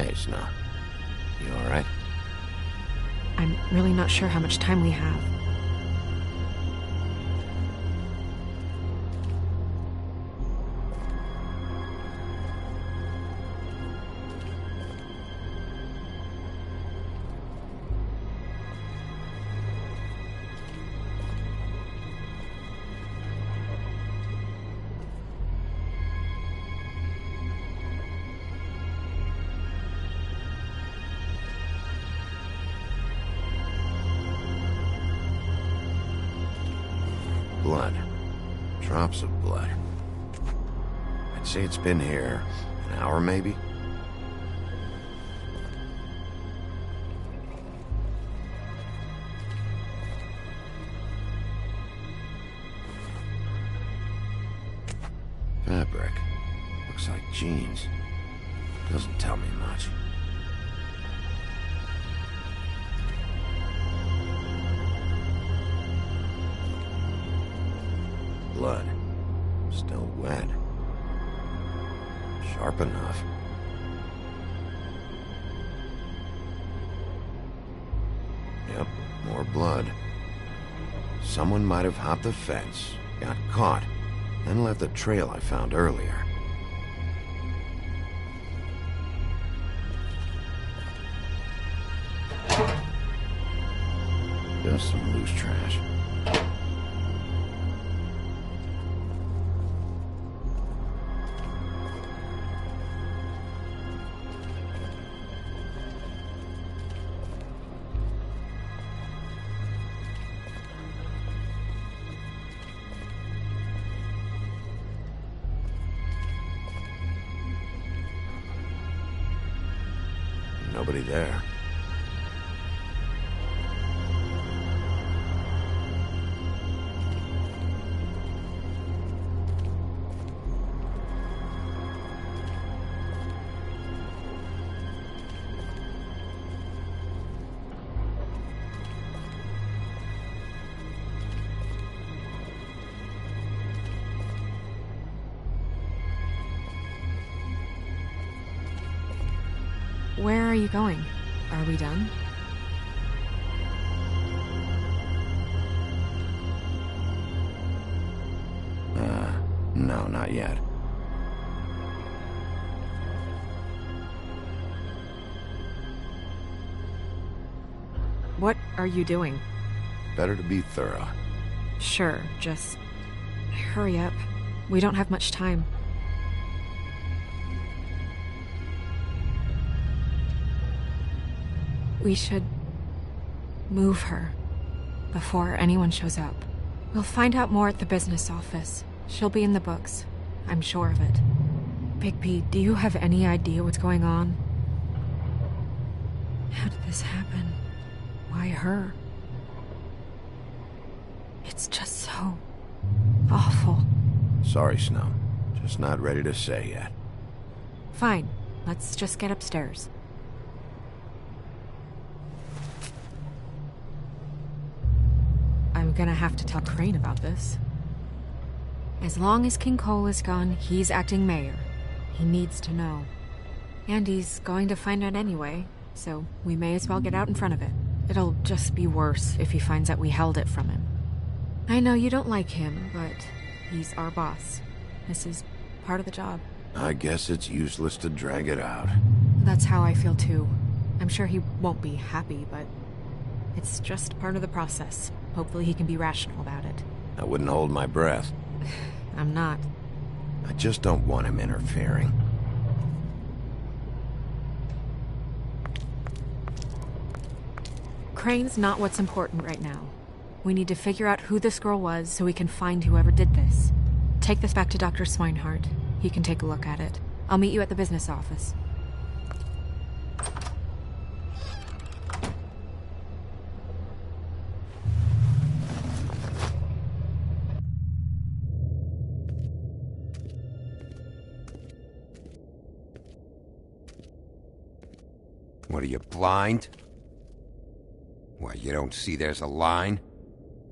Hey, Snow. You alright? I'm really not sure how much time we have. Blood. Drops of blood. I'd say it's been here an hour, maybe? Fabric. Looks like jeans. Doesn't tell me much. Blood. Still wet. Sharp enough. Yep, more blood. Someone might have hopped the fence, got caught, then left the trail I found earlier. Just some loose trash. Nobody there. Where are you going? Are we done? No, not yet. What are you doing? Better to be thorough. Sure, just hurry up. We don't have much time. We should move her before anyone shows up. We'll find out more at the business office. She'll be in the books. I'm sure of it. Big P, do you have any idea what's going on? How did this happen? Why her? It's just so awful. Sorry, Snow. Just not ready to say yet. Fine. Let's just get upstairs. I'm gonna have to tell Crane about this. As long as King Cole is gone, he's acting mayor. He needs to know. And he's going to find out anyway, so we may as well get out in front of it. It'll just be worse if he finds out we held it from him. I know you don't like him, but he's our boss. This is part of the job. I guess it's useless to drag it out. That's how I feel too. I'm sure he won't be happy, but it's just part of the process. Hopefully he can be rational about it. I wouldn't hold my breath. I'm not. I just don't want him interfering. Crane's not what's important right now. We need to figure out who this girl was so we can find whoever did this. Take this back to Dr. Swinehart. He can take a look at it. I'll meet you at the business office. What are you, blind? What, you don't see there's a line?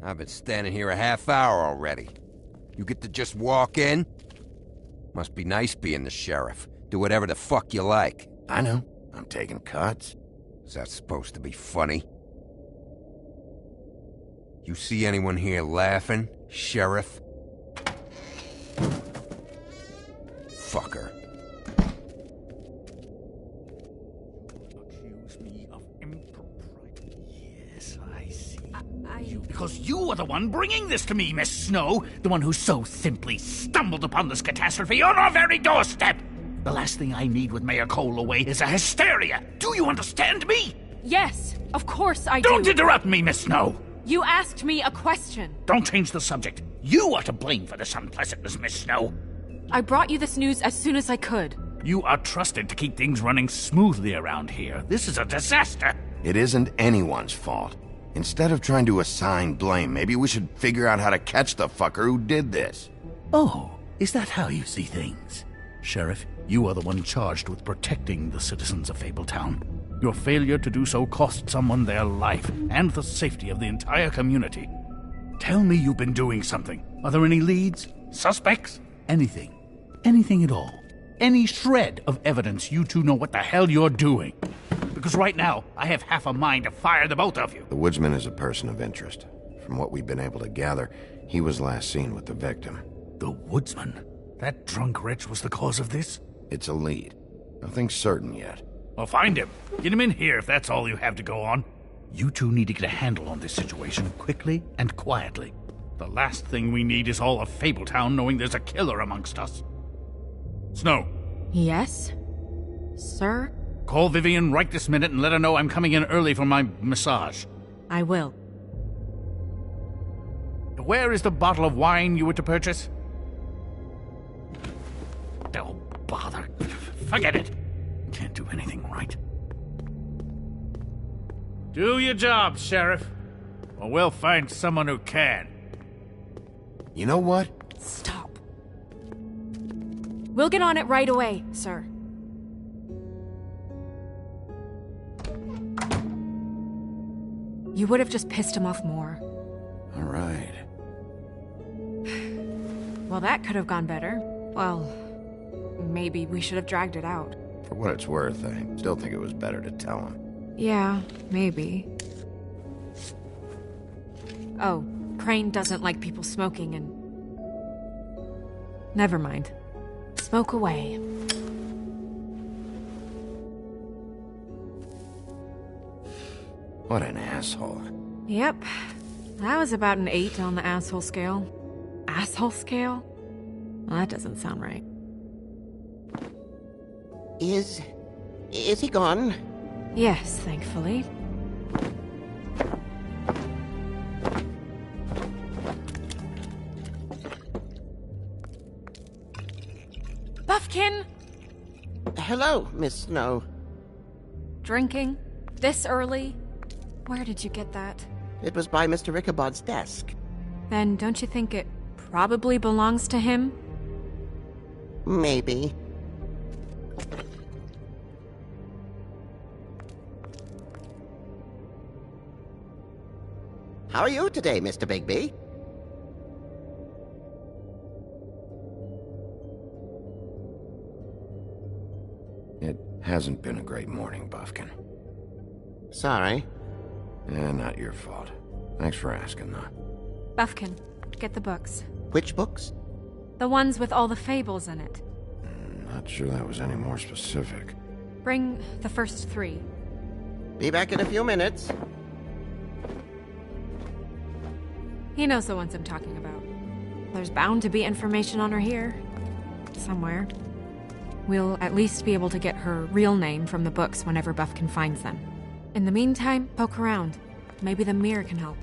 I've been standing here a half hour already. You get to just walk in? Must be nice being the sheriff. Do whatever the fuck you like. I know. I'm taking cuts. Is that supposed to be funny? You see anyone here laughing, Sheriff? Fucker. Accuse me of impropriety. Yes, I see. I... Because you are the one bringing this to me, Miss Snow. The one who so simply stumbled upon this catastrophe on our very doorstep. The last thing I need with Mayor Cole away is a hysteria. Do you understand me? Yes, of course I do. Don't interrupt me, Miss Snow. You asked me a question. Don't change the subject. You are to blame for this unpleasantness, Miss Snow. I brought you this news as soon as I could. You are trusted to keep things running smoothly around here. This is a disaster. It isn't anyone's fault. Instead of trying to assign blame, maybe we should figure out how to catch the fucker who did this. Oh, is that how you see things? Sheriff, you are the one charged with protecting the citizens of Fabletown. Your failure to do so cost someone their life and the safety of the entire community. Tell me you've been doing something. Are there any leads? Suspects? Anything. Anything at all. Any shred of evidence you two know what the hell you're doing. Because right now, I have half a mind to fire the both of you. The woodsman is a person of interest. From what we've been able to gather, he was last seen with the victim. The woodsman? That drunk wretch was the cause of this? It's a lead. Nothing's certain yet. Well, find him. Get him in here if that's all you have to go on. You two need to get a handle on this situation quickly and quietly. The last thing we need is all of Fabletown knowing there's a killer amongst us. Snow. Yes? Sir? Call Vivian right this minute and let her know I'm coming in early for my massage. I will. Where is the bottle of wine you were to purchase? Oh, bother. Forget it. Can't do anything right. Do your job, Sheriff. Or we'll find someone who can. You know what? Stop. We'll get on it right away, sir. You would have just pissed him off more. All right. Well, that could have gone better. Well, maybe we should have dragged it out. For what it's worth, I still think it was better to tell him. Yeah, maybe. Oh, Crane doesn't like people smoking and... Never mind. Smoke away. What an asshole. Yep. That was about an 8 on the asshole scale. Asshole scale? Well, that doesn't sound right. Is he gone? Yes, thankfully. Buffkin! Hello, Miss Snow. Drinking? This early? Where did you get that? It was by Mr. Ichabod's desk. Then don't you think it probably belongs to him? Maybe. How are you today, Mr. Bigby? It hasn't been a great morning, Buffkin. Sorry. Not your fault. Thanks for asking, though. Buffkin, get the books. Which books? The ones with all the fables in it. Not sure that was any more specific. Bring the first 3. Be back in a few minutes. He knows the ones I'm talking about. There's bound to be information on her here. Somewhere. We'll at least be able to get her real name from the books whenever Buffkin finds them. In the meantime, poke around. Maybe the mirror can help.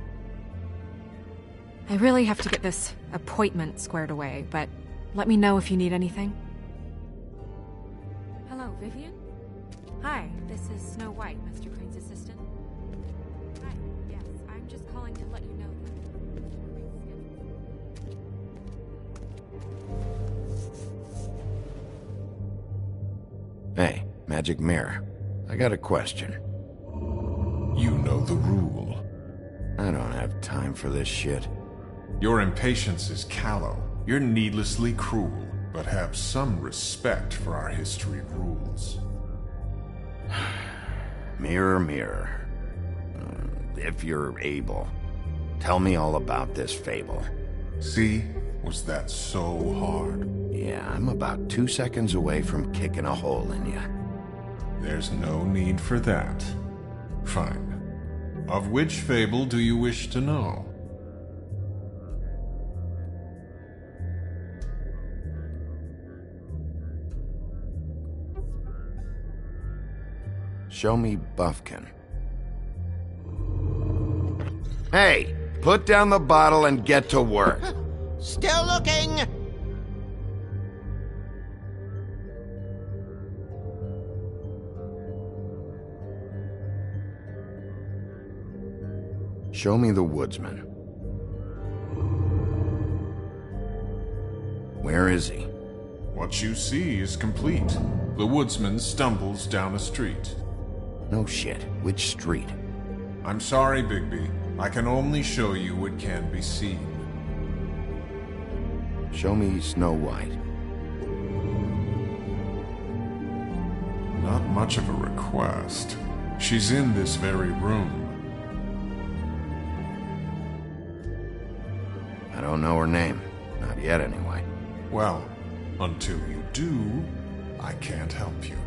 I really have to get this appointment squared away, but let me know if you need anything. Hello, Vivian? Hi, this is Snow White, Mr. Crane's assistant. Hi, yes, I'm just calling to let you know that... Hey, Magic Mirror. I got a question. You know the rule. I don't have time for this shit. Your impatience is callow. You're needlessly cruel, but have some respect for our history rules. Mirror, mirror, if you're able, tell me all about this fable. See? Was that so hard? Yeah, I'm about 2 seconds away from kicking a hole in you. There's no need for that. Fine. Of which fable do you wish to know? Show me Buffkin. Hey, put down the bottle and get to work. Still looking! Show me the woodsman. Where is he? What you see is complete. The woodsman stumbles down a street. No shit. Which street? I'm sorry, Bigby. I can only show you what can be seen. Show me Snow White. Not much of a request. She's in this very room. I don't know her name. Not yet, anyway. Well, until you do, I can't help you.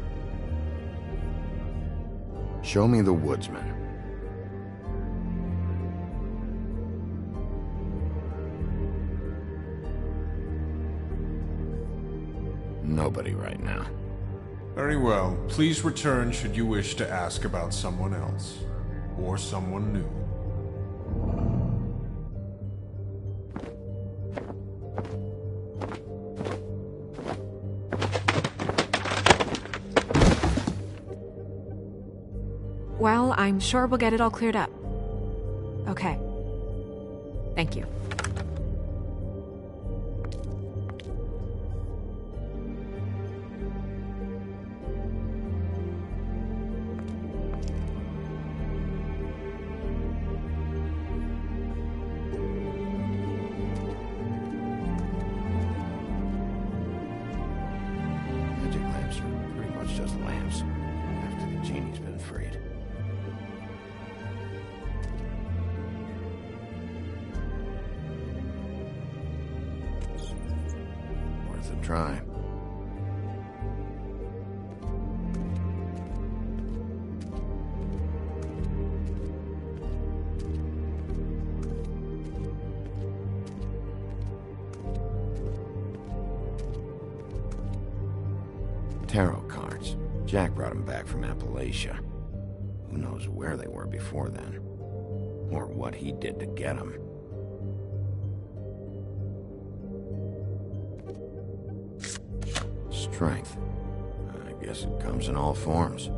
Show me the woodsman. Nobody right now. Very well. Please return should you wish to ask about someone else. Or someone new. Well, I'm sure we'll get it all cleared up. Okay. Thank you. Magic lamps are pretty much just lamps, after the genie's been freed. Worth a try. Tarot cards. Jack brought them back from Appalachia. Who knows where they were before then? Or what he did to get them. Strength. I guess it comes in all forms.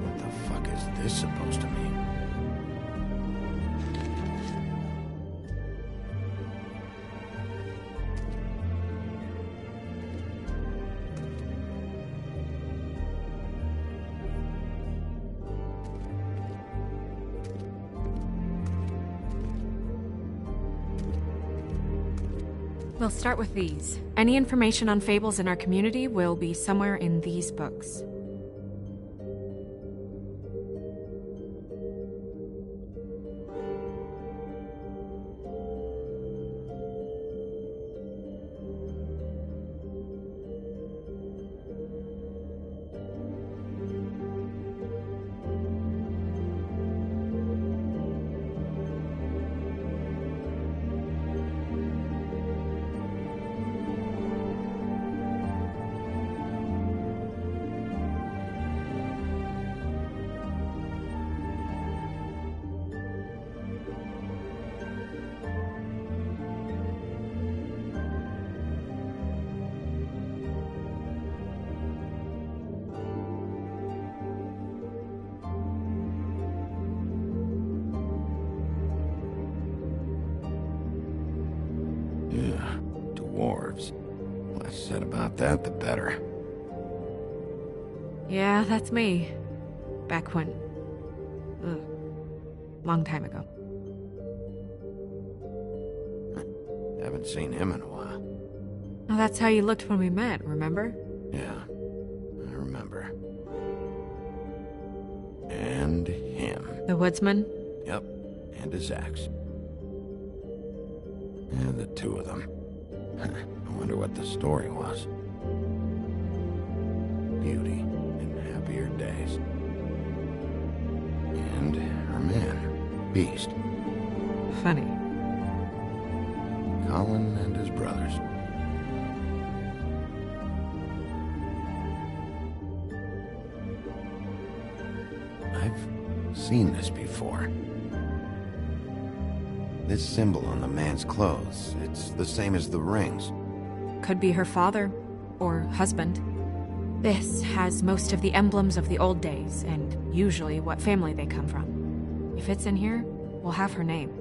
What the fuck is this supposed to mean? We'll start with these. Any information on fables in our community will be somewhere in these books. Yeah, dwarves. less said about that, the better. Yeah, that's me. Back when... long time ago. Haven't seen him in a while. Oh, that's how you looked when we met, remember? Yeah, I remember. And him. The woodsman? Yep, and his axe. And the two of them. I wonder what the story was. Beauty in happier days. And her man, Beast. Funny. Colin and his brothers. I've seen this before. This symbol on the man's clothes, it's the same as the rings. Could be her father, or husband. This has most of the emblems of the old days, and usually what family they come from. If it's in here, we'll have her name.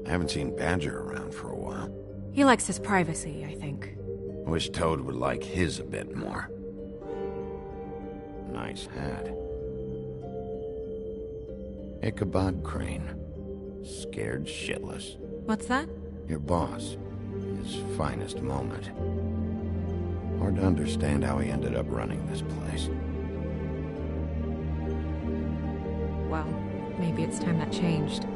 I haven't seen Badger around for a while. He likes his privacy, I think. Wish Toad would like his a bit more. Nice hat. Ichabod Crane. Scared shitless. What's that? Your boss. His finest moment. Hard to understand how he ended up running this place. Well, maybe it's time that changed.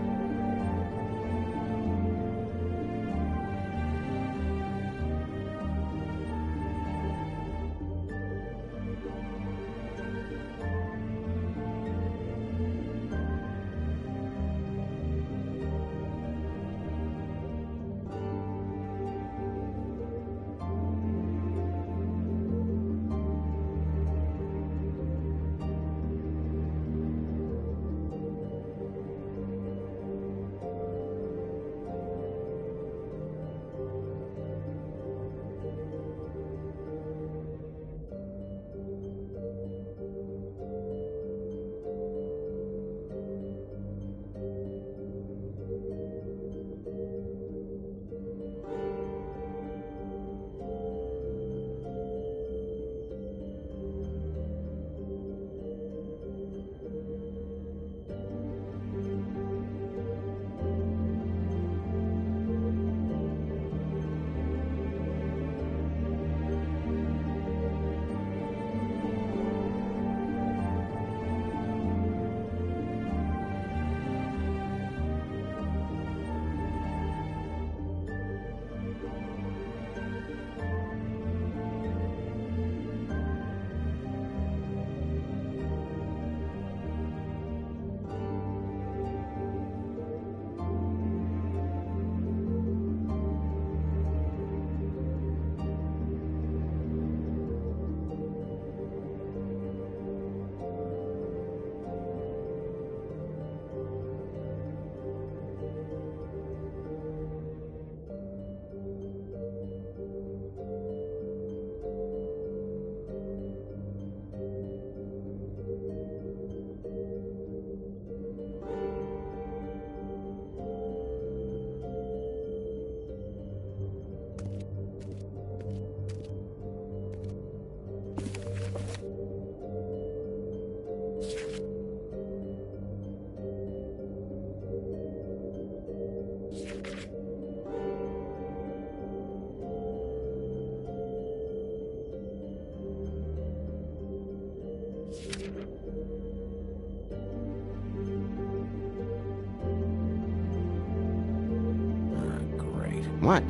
What?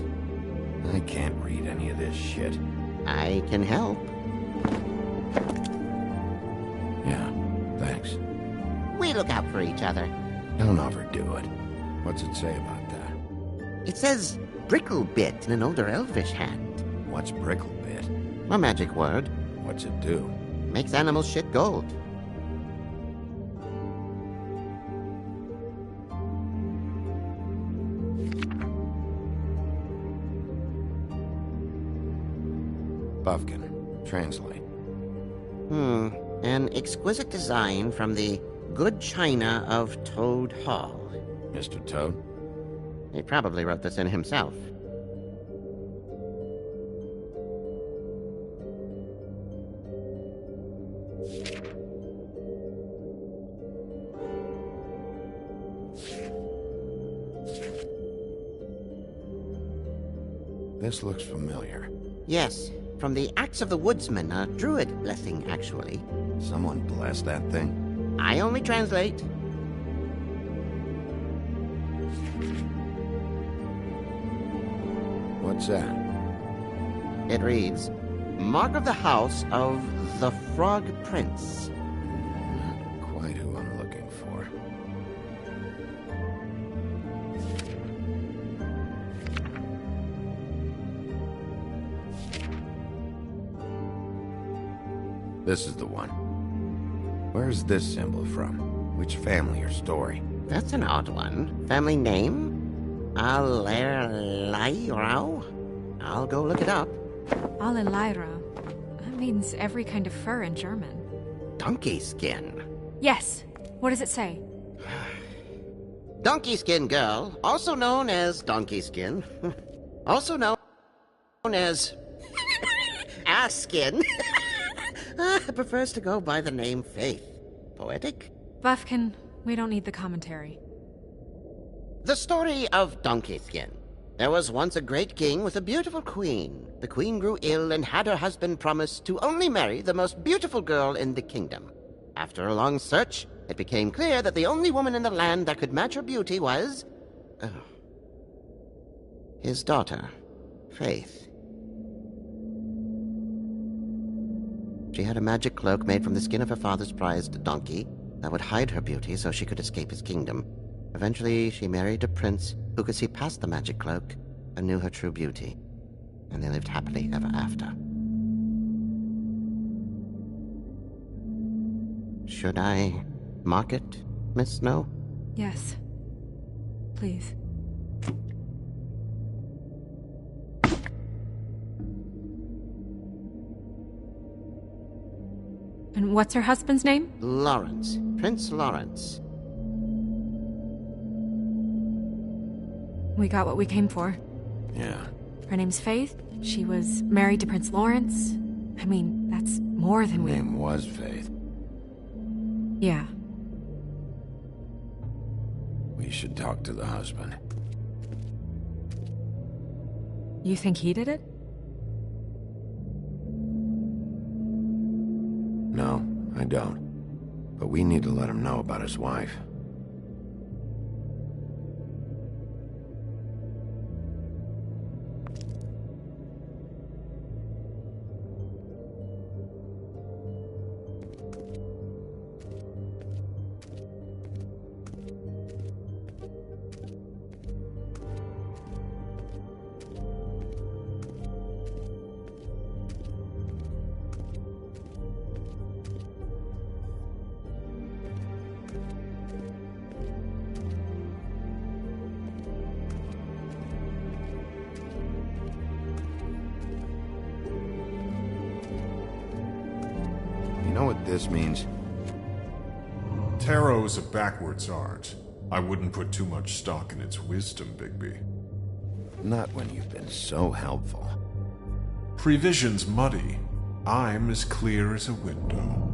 I can't read any of this shit. I can help. Yeah, thanks. We look out for each other. Don't overdo it. What's it say about that? It says Bricklebit in an older elvish hand. What's Bricklebit? A magic word. What's it do? Makes animals shit gold. Bufkin. Translate. An exquisite design from the good china of Toad Hall. Mr. Toad? He probably wrote this in himself. This looks familiar. Yes, from the Axe of the Woodsman, a druid blessing, actually. Someone blessed that thing? I only translate. What's that? It reads, Mark of the House of the Frog Prince. Not quite who I'm looking for. This is the one. Where's this symbol from? Which family or story? That's an odd one. Family name? Alerlairao? I'll go look it up. Alelaira. That means every kind of fur in German. Donkey skin. Yes. What does it say? Donkey skin girl, also known as donkey skin. Also known as ass skin. Prefers to go by the name Faith. Poetic? Buffkin, we don't need the commentary. The story of Donkey Skin. There was once a great king with a beautiful queen. The queen grew ill and had her husband promise to only marry the most beautiful girl in the kingdom. After a long search, it became clear that the only woman in the land that could match her beauty was... his daughter, Faith. She had a magic cloak made from the skin of her father's prized donkey that would hide her beauty so she could escape his kingdom. Eventually, she married a prince who could see past the magic cloak and knew her true beauty. And they lived happily ever after. Should I mark it, Miss Snow? Yes. Please. And what's her husband's name? Lawrence. Prince Lawrence. We got what we came for. Yeah. Her name's Faith. She was married to Prince Lawrence. I mean, that's more than we... Name was Faith. Yeah. We should talk to the husband. You think he did it? No, I don't. But we need to let him know about his wife. You know what this means? Tarot's a backwards art. I wouldn't put too much stock in its wisdom, Bigby. Not when you've been so helpful. Prevision's muddy. I'm as clear as a window.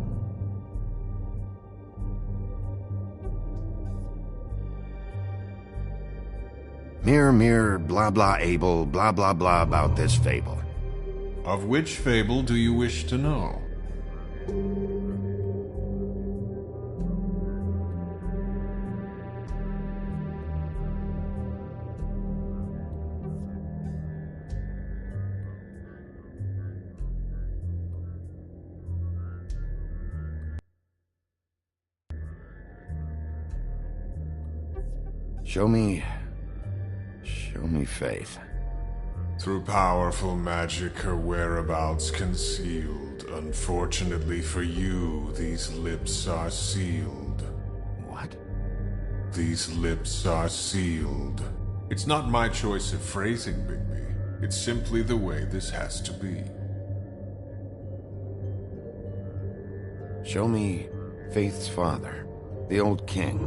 Mirror, mirror, blah blah able, blah blah blah about this fable. Of which fable do you wish to know? Show me Faith. Through powerful magic, her whereabouts concealed. Unfortunately for you, these lips are sealed. What? These lips are sealed. It's not my choice of phrasing, Bigby. It's simply the way this has to be. Show me Faith's father. The old king.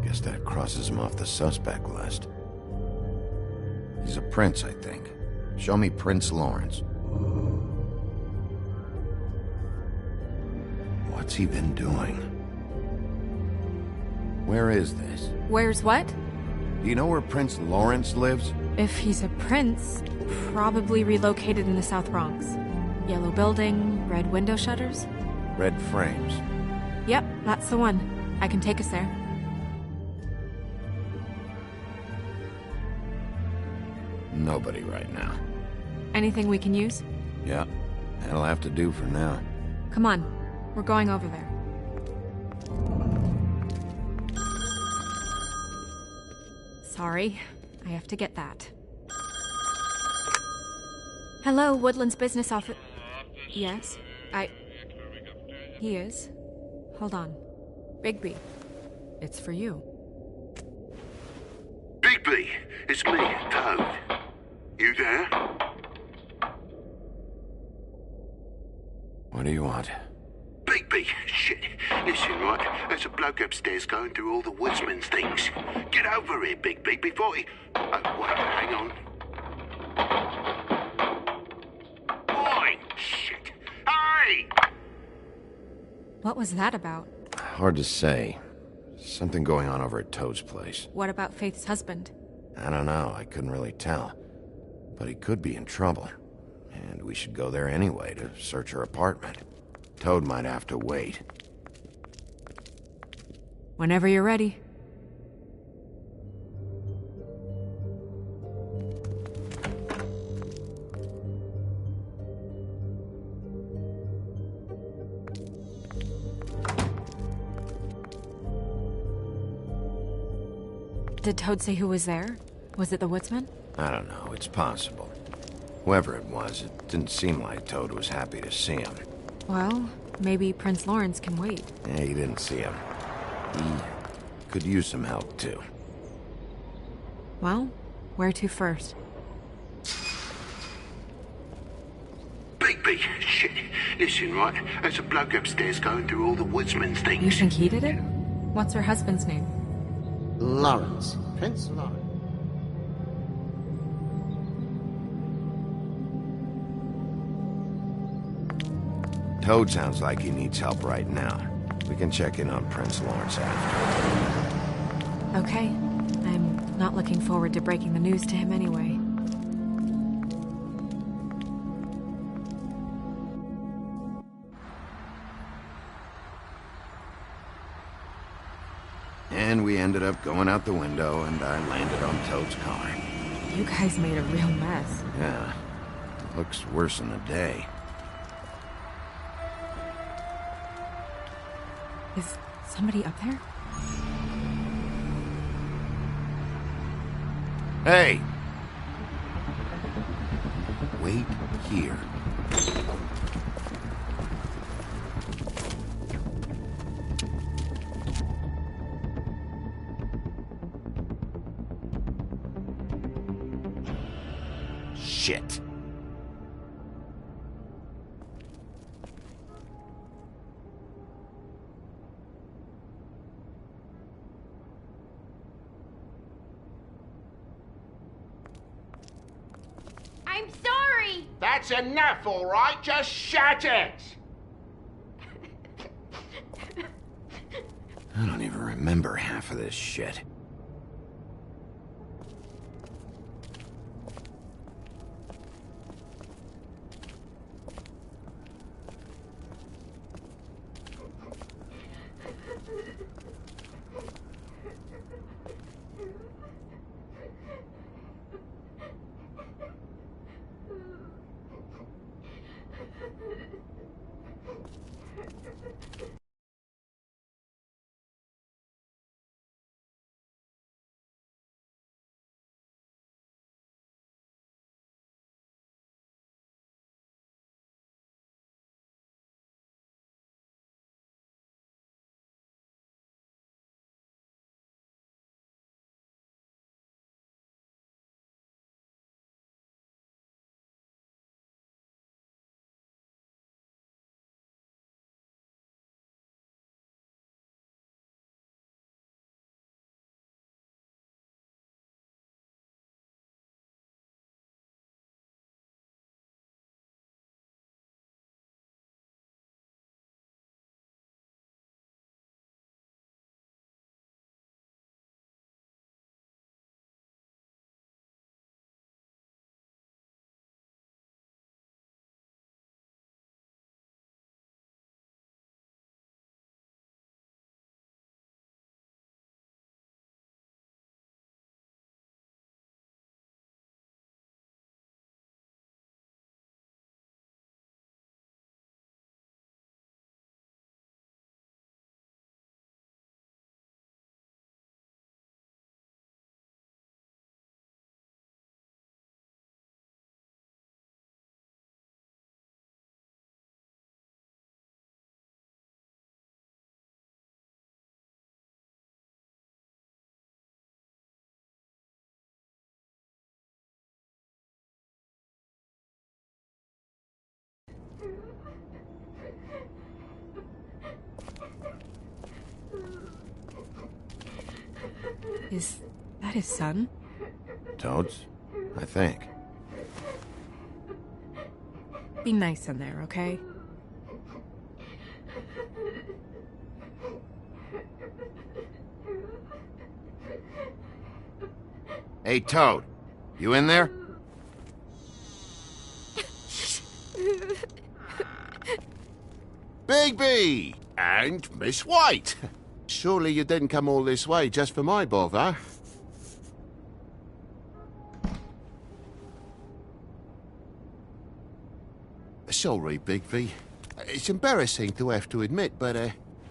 Guess that crosses him off the suspect list. He's a prince, I think. Show me Prince Lawrence. What's he been doing? Where is this? Where's what? Do you know where Prince Lawrence lives? If he's a prince, probably relocated in the South Bronx. Yellow building, red window shutters? Red frames. Yep, that's the one. I can take us there. Nobody right now. Anything we can use? Yeah, that'll have to do for now. Come on, we're going over there. Sorry, I have to get that. Hello, Woodland's business office. Yes, He is. Hold on. Bigby, it's for you. Bigby, it's me, Toad. You there? What do you want? Bigby, shit. Listen, right, there's a bloke upstairs going through all the woodsman's things. Get over here, Bigby, before he... Oh, wait, hang on. Oi, shit. Hey! What was that about? Hard to say. Something going on over at Toad's place. What about Faith's husband? I don't know, I couldn't really tell. But he could be in trouble. And we should go there anyway to search her apartment. Toad might have to wait. Whenever you're ready. Did Toad say who was there? Was it the woodsman? I don't know, it's possible. Whoever it was, it didn't seem like Toad was happy to see him. Well, maybe Prince Lawrence can wait. Yeah, he didn't see him. He could use some help, too. Well, where to first? Bigby, shit. Listen, right, there's a bloke upstairs going through all the woodsman's You things. think he did it? What's her husband's name? Lawrence. Prince Lawrence. Toad sounds like he needs help right now. We can check in on Prince Lawrence after. Okay. I'm not looking forward to breaking the news to him anyway. And we ended up going out the window, and I landed on Toad's car. You guys made a real mess. Yeah, looks worse in the day. Is somebody up there? Hey! Wait here. Shit. I'm sorry! That's enough, all right? Just shut it! I don't even remember half of this shit. Is that his son? Toads? I think. Be nice in there, okay? Hey, Toad. You in there? Bigby! And Miss White! Surely you didn't come all this way just for my bother? Sorry, Bigby. It's embarrassing to have to admit, but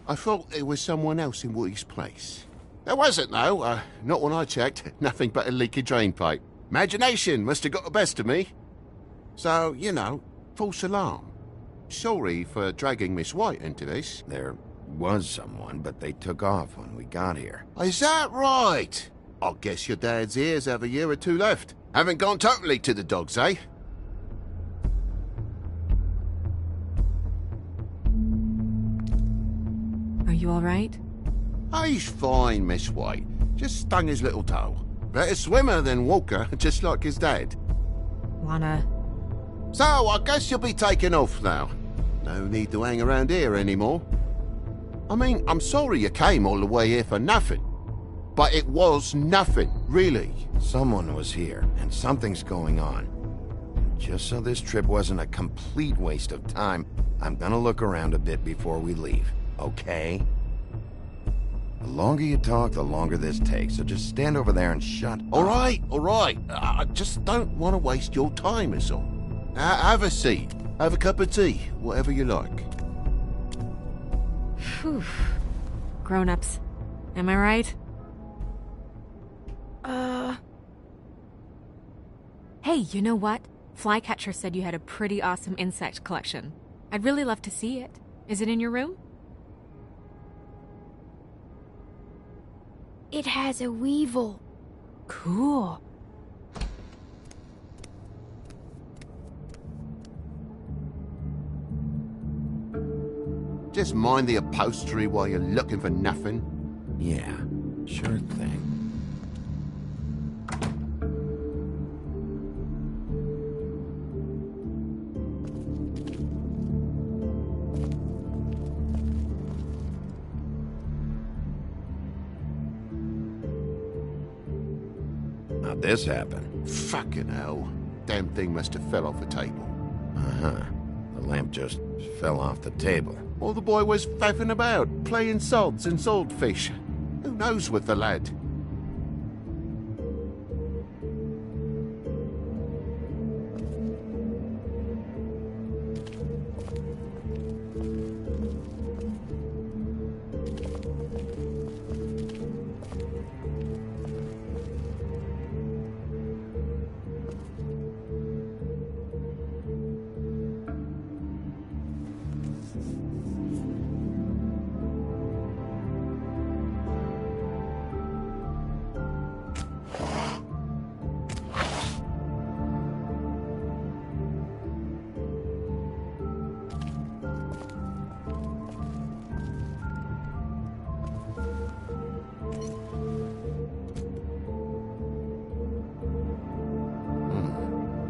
I thought there was someone else in Woody's place. There wasn't, though. Not when I checked. Nothing but a leaky drain pipe. Imagination must have got the best of me. So, you know, false alarm. Sorry for dragging Miss White into this. There was someone, but they took off when we got here. Is that right? I guess your dad's ears have a year or two left. Haven't gone totally to the dogs, eh? Are you alright? He's fine, Miss White. Just stung his little toe. Better swimmer than walker, just like his dad. Lana. So, I guess you'll be taking off now. No need to hang around here anymore. I mean, I'm sorry you came all the way here for nothing. But it was nothing, really. Someone was here, and something's going on. And just so this trip wasn't a complete waste of time, I'm gonna look around a bit before we leave, okay? The longer you talk, the longer this takes, so just stand over there and shut up. All right. I just don't want to waste your time, is all. Have a seat. Have a cup of tea, whatever you like. Phew. Grown-ups. Am I right? Hey, you know what? Flycatcher said you had a pretty awesome insect collection. I'd really love to see it. Is it in your room? It has a weevil. Cool. Just mind the upholstery while you're looking for nothing. Yeah, sure thing. How'd this happen? Fucking hell. Damn thing must have fell off the table. Uh-huh. The lamp just fell off the table. Or the boy was faffing about, playing sods and swordfish. Who knows with the lad?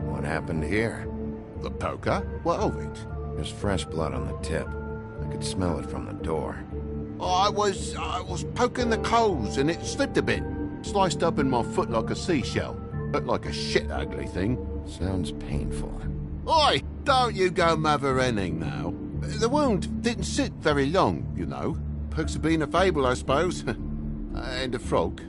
What happened here? The poker? What of it? There's fresh blood on the tip. I could smell it from the door. I was poking the coals and it slipped a bit. Sliced up in my foot like a seashell. Looked like a shit ugly thing. Sounds painful. Oi, don't you go mother-henning now. The wound didn't sit very long, you know. Perks have been a fable, I suppose. And a frog.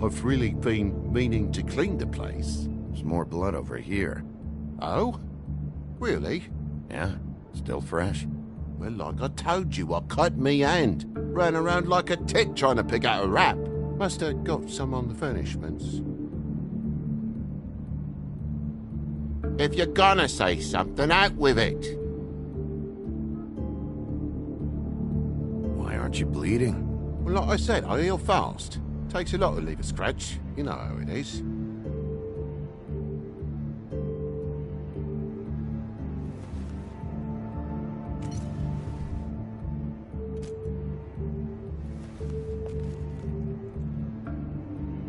I've really been meaning to clean the place. There's more blood over here. Oh? Really? Yeah? Still fresh? Well, like I told you, I cut me hand. Ran around like a tit trying to pick out a wrap. Must have got some on the furnishments. If you're gonna say something, out with it. Why aren't you bleeding? Well, like I said, I heal fast. Takes a lot to leave a scratch. You know how it is.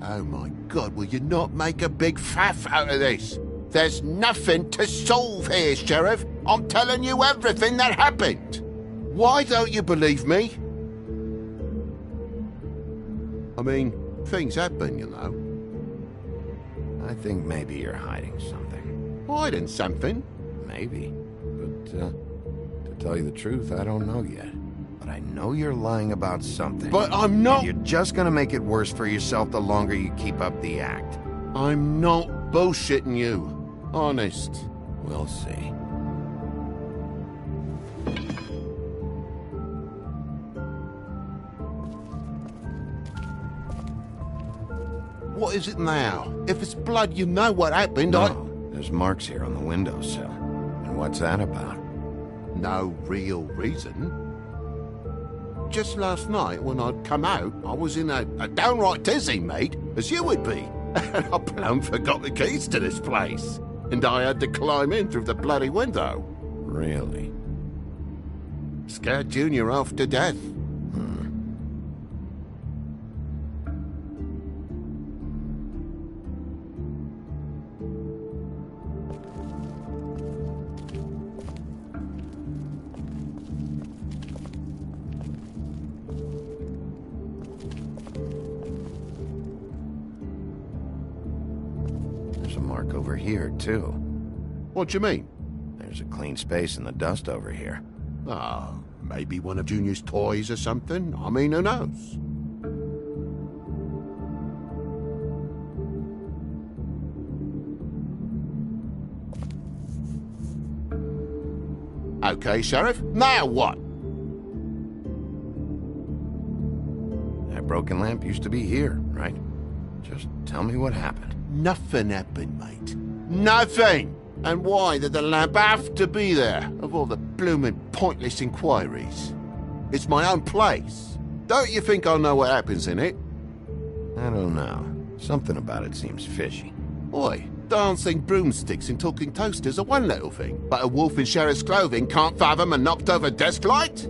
Oh my God, will you not make a big faff out of this? There's nothing to solve here, Sheriff. I'm telling you everything that happened. Why don't you believe me? I mean, things happen, you know. I think maybe you're hiding something. Hiding something? Maybe. But, to tell you the truth, I don't know yet. But I know you're lying about something. But I'm not... And you're just gonna make it worse for yourself the longer you keep up the act. I'm not bullshitting you. Honest. We'll see. What is it now? If it's blood, you know what happened. No, there's marks here on the windowsill. And what's that about? No real reason. Just last night, when I'd come out, I was in a downright dizzy, mate, as you would be. And I plumb forgot the keys to this place. And I had to climb in through the bloody window. Really? Scared Junior off to death. There's a mark over here, too. What do you mean? There's a clean space in the dust over here. Oh, maybe one of Junior's toys or something. I mean, who knows? Okay, Sheriff, now what? That broken lamp used to be here, right? Just tell me what happened. Nothing happened, mate. Nothing! And why did the lamp have to be there, of all the blooming pointless inquiries? It's my own place. Don't you think I know what happens in it? I don't know. Something about it seems fishy. Oi, dancing broomsticks and talking toasters are one little thing, but a wolf in sheriff's clothing can't fathom a knocked-over desk light?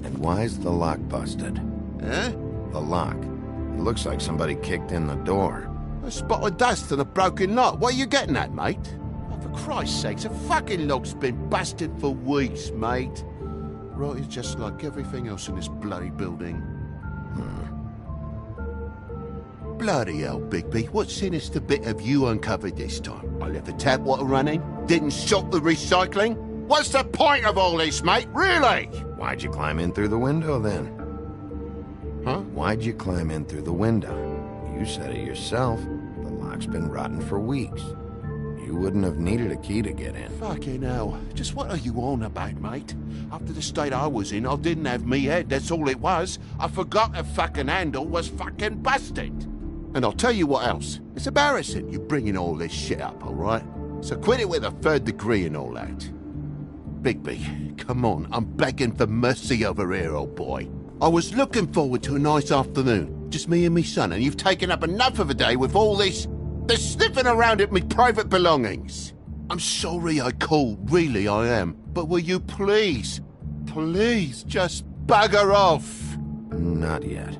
And why's the lock busted? Eh? The lock. It looks like somebody kicked in the door. A spot of dust and a broken lock. What are you getting at, mate? Oh, for Christ's sakes, a fucking lock's been busted for weeks, mate. Right, it's just like everything else in this bloody building. Bloody hell, Bigby. What sinister bit have you uncovered this time? I left the tap water running? Didn't stop the recycling? What's the point of all this, mate? Really? Why'd you climb in through the window, then? Huh? Why'd you climb in through the window? You said it yourself. The lock's been rotten for weeks. You wouldn't have needed a key to get in. Fucking hell. Just what are you on about, mate? After the state I was in, I didn't have me head, that's all it was. I forgot the fucking handle was fucking busted. And I'll tell you what else. It's embarrassing you bringing all this shit up, all right? So quit it with a third degree and all that. Bigby, come on, I'm begging for mercy over here, old boy. I was looking forward to a nice afternoon, just me and me son, and you've taken up enough of a day with all this sniffing around at me private belongings. I'm sorry I called, really I am, but will you please just bugger off? Not yet.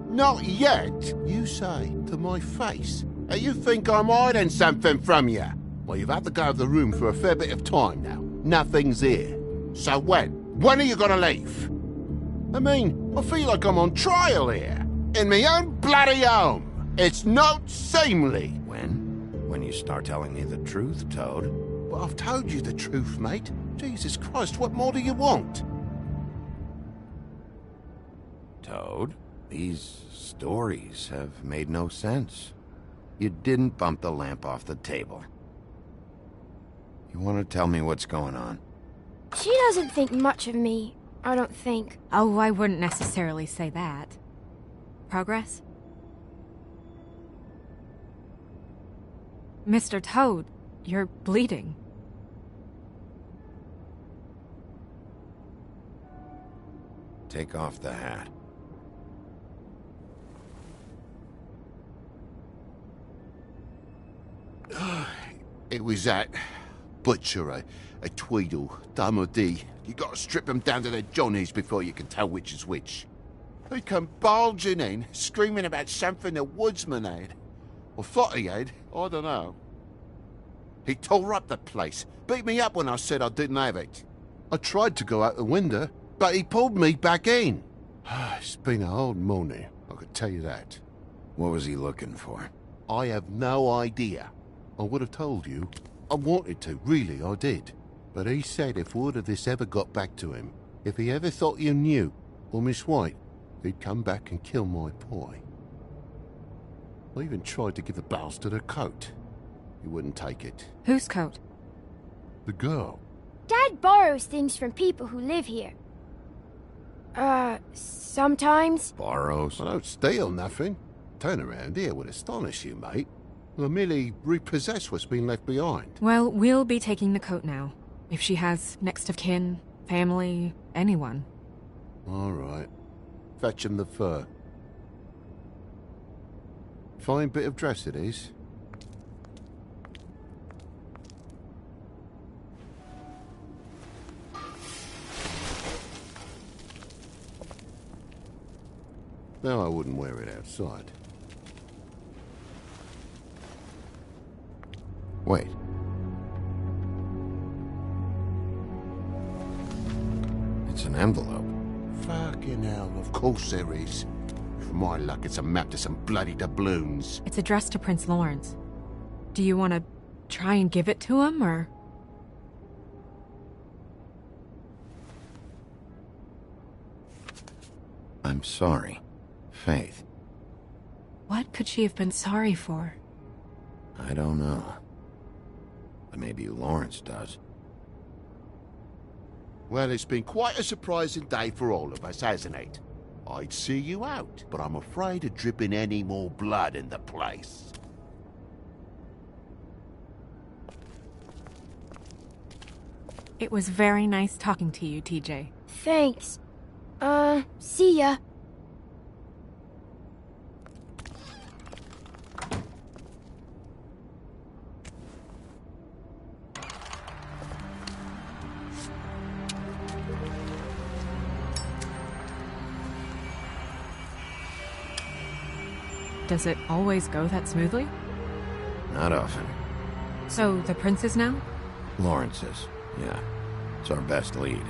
Not yet, you say, to my face. You think I'm hiding something from you? Well, you've had to go out of the room for a fair bit of time now. Nothing's here. So when? When are you gonna leave? I mean, I feel like I'm on trial here. In my own bloody home. It's not seemly. When you start telling me the truth, Toad. Well, I've told you the truth, mate. Jesus Christ, what more do you want? Toad, these stories have made no sense. You didn't bump the lamp off the table. You want to tell me what's going on? She doesn't think much of me, I don't think. Oh, I wouldn't necessarily say that. Progress? Mr. Toad, you're bleeding. Take off the hat. It was that butcher, a Tweedle, Dumody. You gotta strip them down to their johnnies before you can tell which is which. He come bulging in, screaming about something the woodsman had. Or thought he had, I don't know. He tore up the place, beat me up when I said I didn't have it. I tried to go out the window, but he pulled me back in. It's been a hard morning, I could tell you that. What was he looking for? I have no idea. I would have told you. I wanted to, really, I did. But he said if word of this ever got back to him, if he ever thought you knew, or Miss White, he'd come back and kill my boy. I even tried to give the bastard a coat. He wouldn't take it. Whose coat? The girl. Dad borrows things from people who live here. Sometimes. Borrows? I don't steal nothing. Turn around here would astonish you, mate. I merely repossess what's been left behind. Well, we'll be taking the coat now. If she has next of kin, family, anyone. All right. Fetch him the fur. Fine bit of dress it is. No, I wouldn't wear it outside. Wait. It's an envelope. Fucking hell, of course there is. For my luck, it's a map to some bloody doubloons. It's addressed to Prince Lawrence. Do you want to try and give it to him, or...? I'm sorry. Faith. What could she have been sorry for? I don't know. But maybe Lawrence does. Well, it's been quite a surprising day for all of us, hasn't it? I'd see you out, but I'm afraid of dripping any more blood in the place. It was very nice talking to you, TJ. Thanks. See ya. Does it always go that smoothly? Not often. So, the princes now? Lawrence is, yeah. It's our best lead.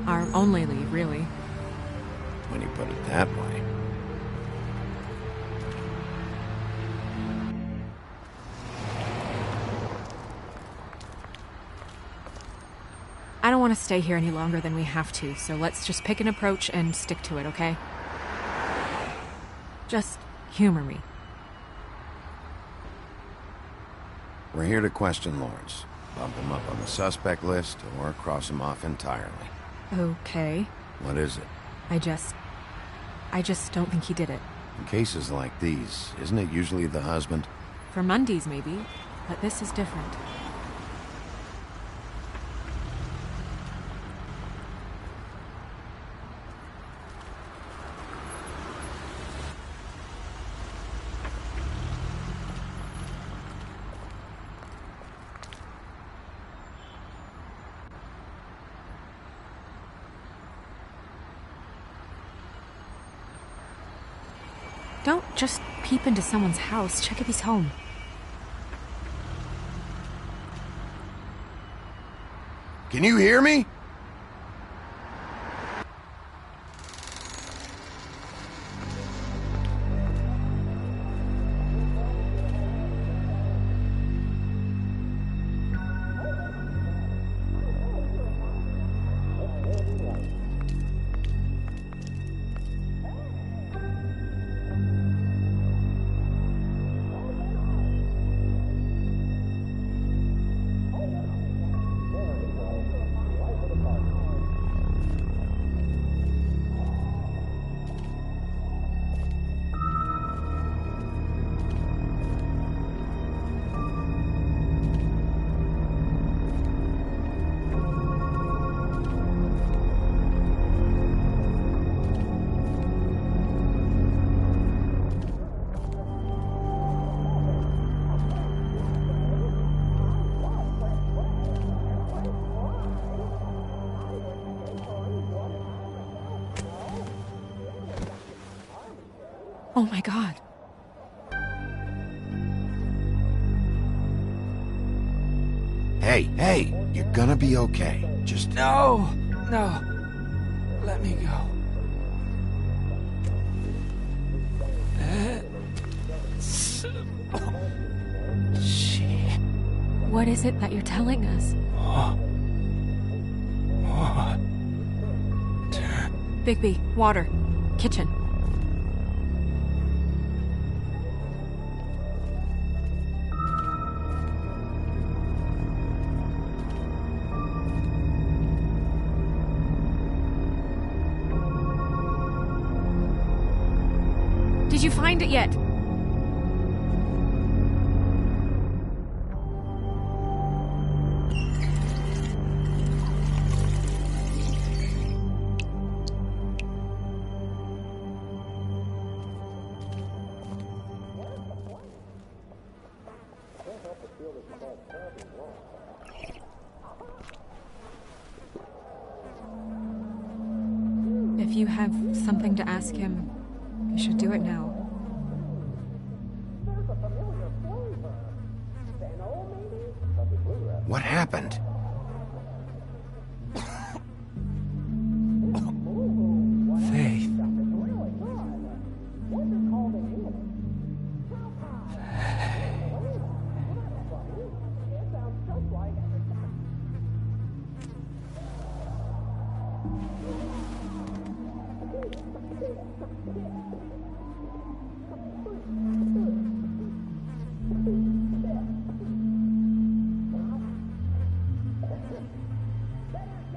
Our only lead, really. When you put it that way. I don't want to stay here any longer than we have to, so let's just pick an approach and stick to it, okay? Just humor me. We're here to question Lawrence. Bump him up on the suspect list, or cross him off entirely. Okay. What is it? I just don't think he did it. In cases like these, isn't it usually the husband? For Mundy's, maybe, but this is different. Don't just peep into someone's house. Check if he's home. Can you hear me? Oh my god. Hey, you're gonna be okay. Just... No! Let me go. What is it that you're telling us? Bigby, water. Kitchen. Did you find it yet? If you have something to ask him, you should do it now. What happened? Faith.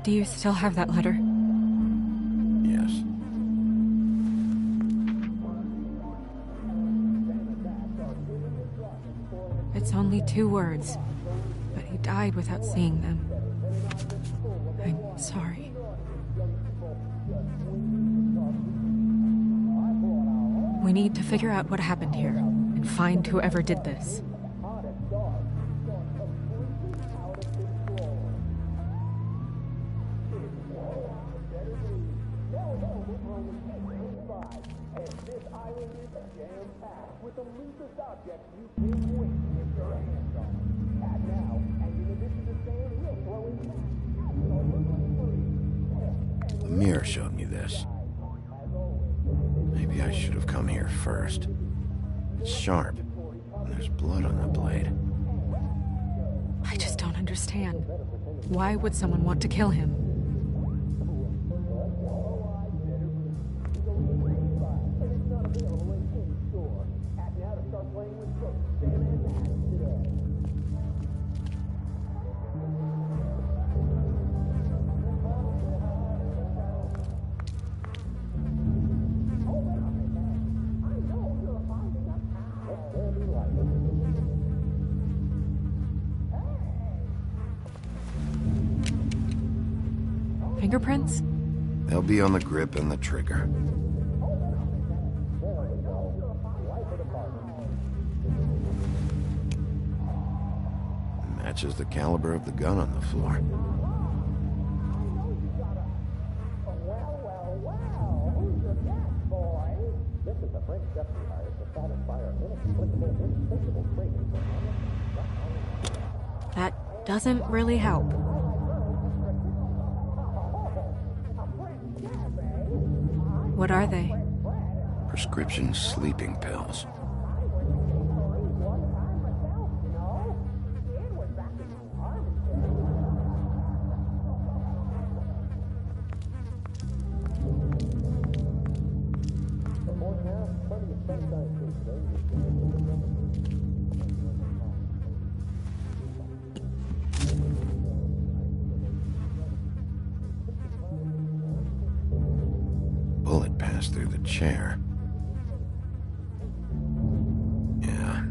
Do you still have that letter? Yes. It's only 2 words, but he died without seeing them. I'm sorry. We need to figure out what happened here and find whoever did this. The mirror showed me this. Maybe I should have come here first. It's sharp, and there's blood on the blade. I just don't understand. Why would someone want to kill him? Fingerprints? They'll be on the grip and the trigger. Matches the caliber of the gun on the floor. That doesn't really help. What are they? Prescription sleeping pills. Bullet passed through the chair. Yeah,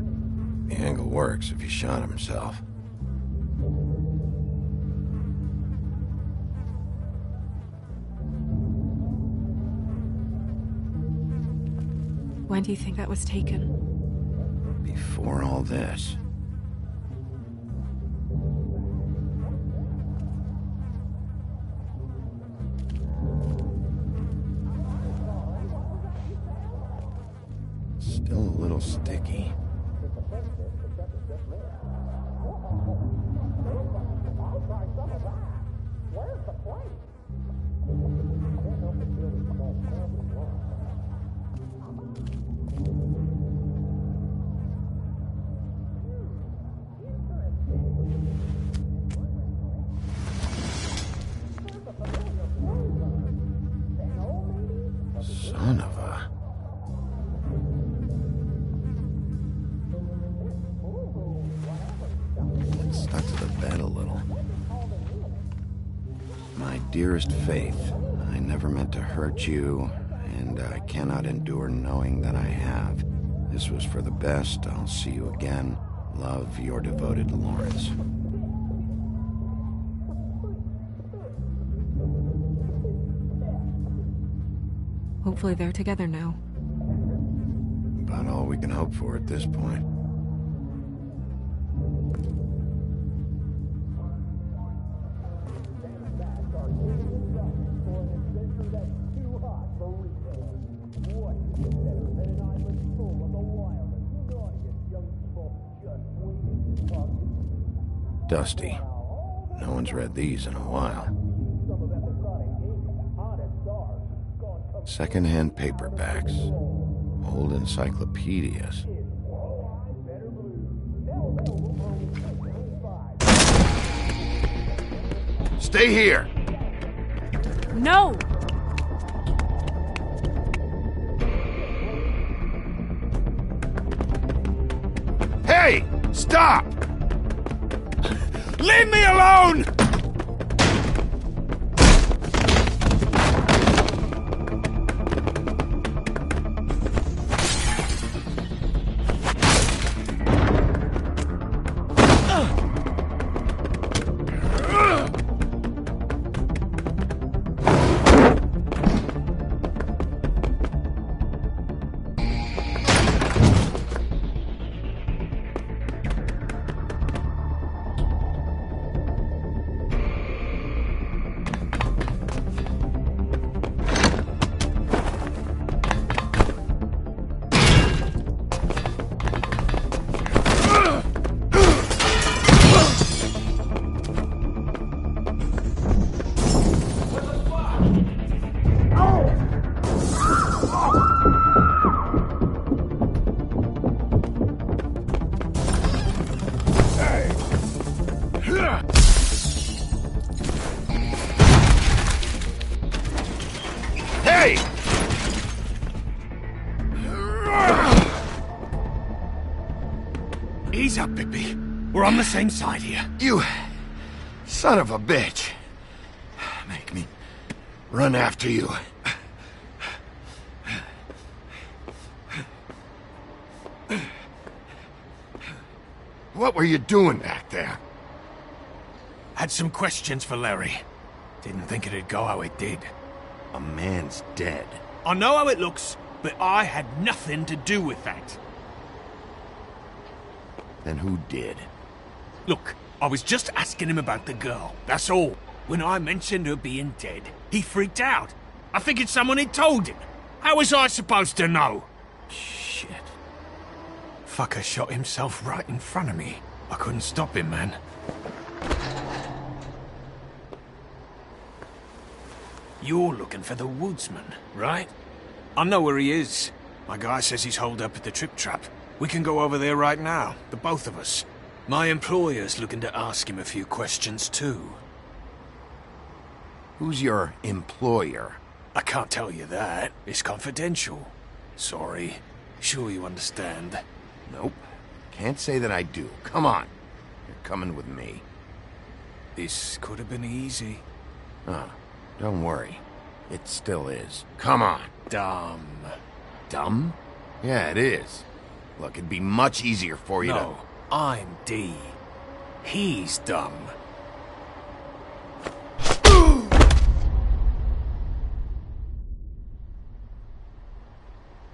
the angle works if he shot himself. When do you think that was taken? Before all this. little sticky. Son of a... It stuck to the bed a little. My dearest Faith, I never meant to hurt you, and I cannot endure knowing that I have. This was for the best. I'll see you again. Love, your devoted Lawrence. Hopefully they're together now. About all we can hope for at this point. Dusty. No one's read these in a while. Second-hand paperbacks. Old encyclopedias. Stay here! No! Hey! Stop! Leave me alone! Hey! Ease up, Bigby. We're on the same side here. You... son of a bitch. Make me run after you. What were you doing back there? Had some questions for Larry. Didn't think it'd go how it did. A man's dead. I know how it looks, but I had nothing to do with that. Then who did? Look, I was just asking him about the girl, that's all. When I mentioned her being dead, he freaked out. I figured someone had told him. How was I supposed to know? Shit. Fucker shot himself right in front of me. I couldn't stop him, man. You're looking for the woodsman, right? I know where he is. My guy says he's holed up at the Trip Trap. We can go over there right now, the both of us. My employer's looking to ask him a few questions, too. Who's your employer? I can't tell you that. It's confidential. Sorry. Sure you understand. Nope. Can't say that I do. Come on. You're coming with me. This could have been easy. Don't worry. It still is. Come on. Dumb. Dumb? Yeah, it is. Look, it'd be much easier for you No, I'm D. He's dumb.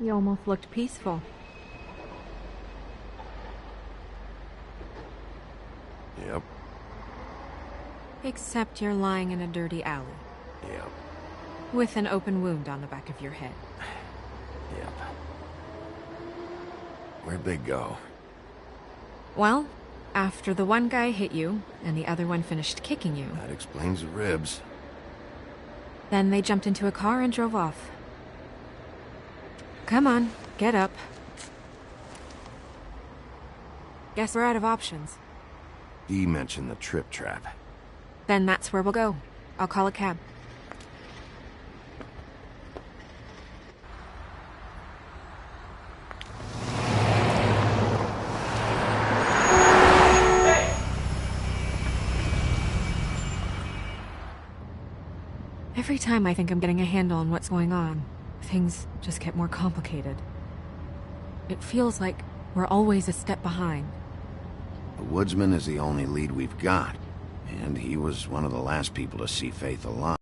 You almost looked peaceful. Yep. Except you're lying in a dirty alley. Yep. With an open wound on the back of your head. Yep. Where'd they go? Well, after the one guy hit you, and the other one finished kicking you, That explains the ribs. then they jumped into a car and drove off. Come on, get up. Guess we're out of options. Dee mentioned the trip trap. Then that's where we'll go. I'll call a cab. Every time I think I'm getting a handle on what's going on, things just get more complicated. It feels like we're always a step behind. The woodsman is the only lead we've got, and he was one of the last people to see Faith alive.